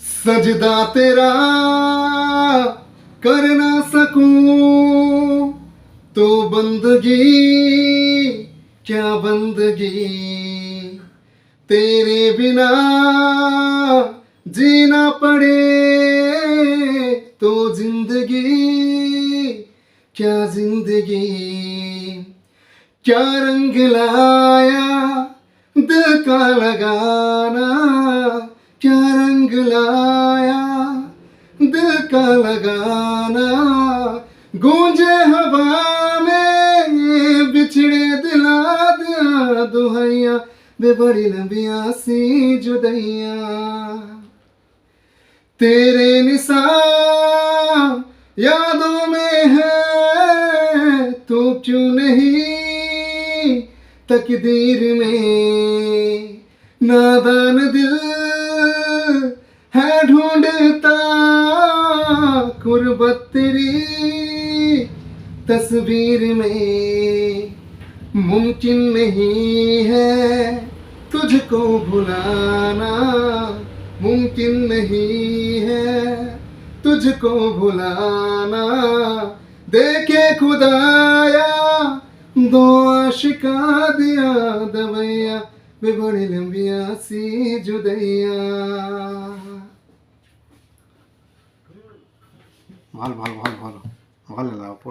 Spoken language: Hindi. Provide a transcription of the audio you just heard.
सजदा तेरा कर ना सकूं तो बंदगी क्या बंदगी, तेरे बिना जीना पड़े तो जिंदगी क्या जिंदगी। क्या रंग लाया दिल का लगाना, क्या रंग लाया दिल का लगाना। गूंजे हवा में बिछड़े दिला दिया दुहैया वे बड़ी लंबिया सी जुदैया। तेरे निशान यादों में है तो क्यों नहीं तकदीर में। नादान दिल है ढूंढता कुर्बत तेरी तस्वीर में। मुमकिन नहीं है तुझको भुलाना, मुमकिन नहीं है तुझको भुलाना। देखे खुदाया दो आशिका दिया दवैया वे बड़ी लंबिया सी जुदैया। ভালো ভালো ভালো ভালো ভালো লাগা পুরো।